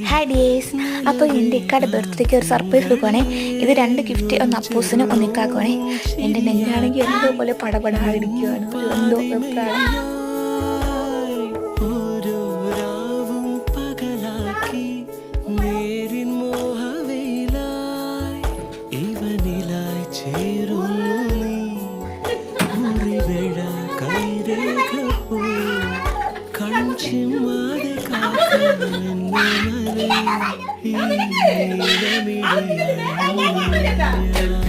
Hi dears, അപ്പോൾ എൻ്റെ ഇക്കാടെ ബർത്ത്ഡേക്ക് ഒരു സർപ്രൈസ് കൊടുക്കുവാണേ. ഇത് 2 ഗിഫ്റ്റ്, ഒന്ന് അപ്പൂസിനും ഒന്ന് ഇക്കാക്കുവാണേ. എൻ്റെ നെഞ്ചാണെങ്കിൽ എന്തോ പോലെ പടപടാടിക്കുകയാണ്, എന്തോ എപ്പോഴാണ്. Hey,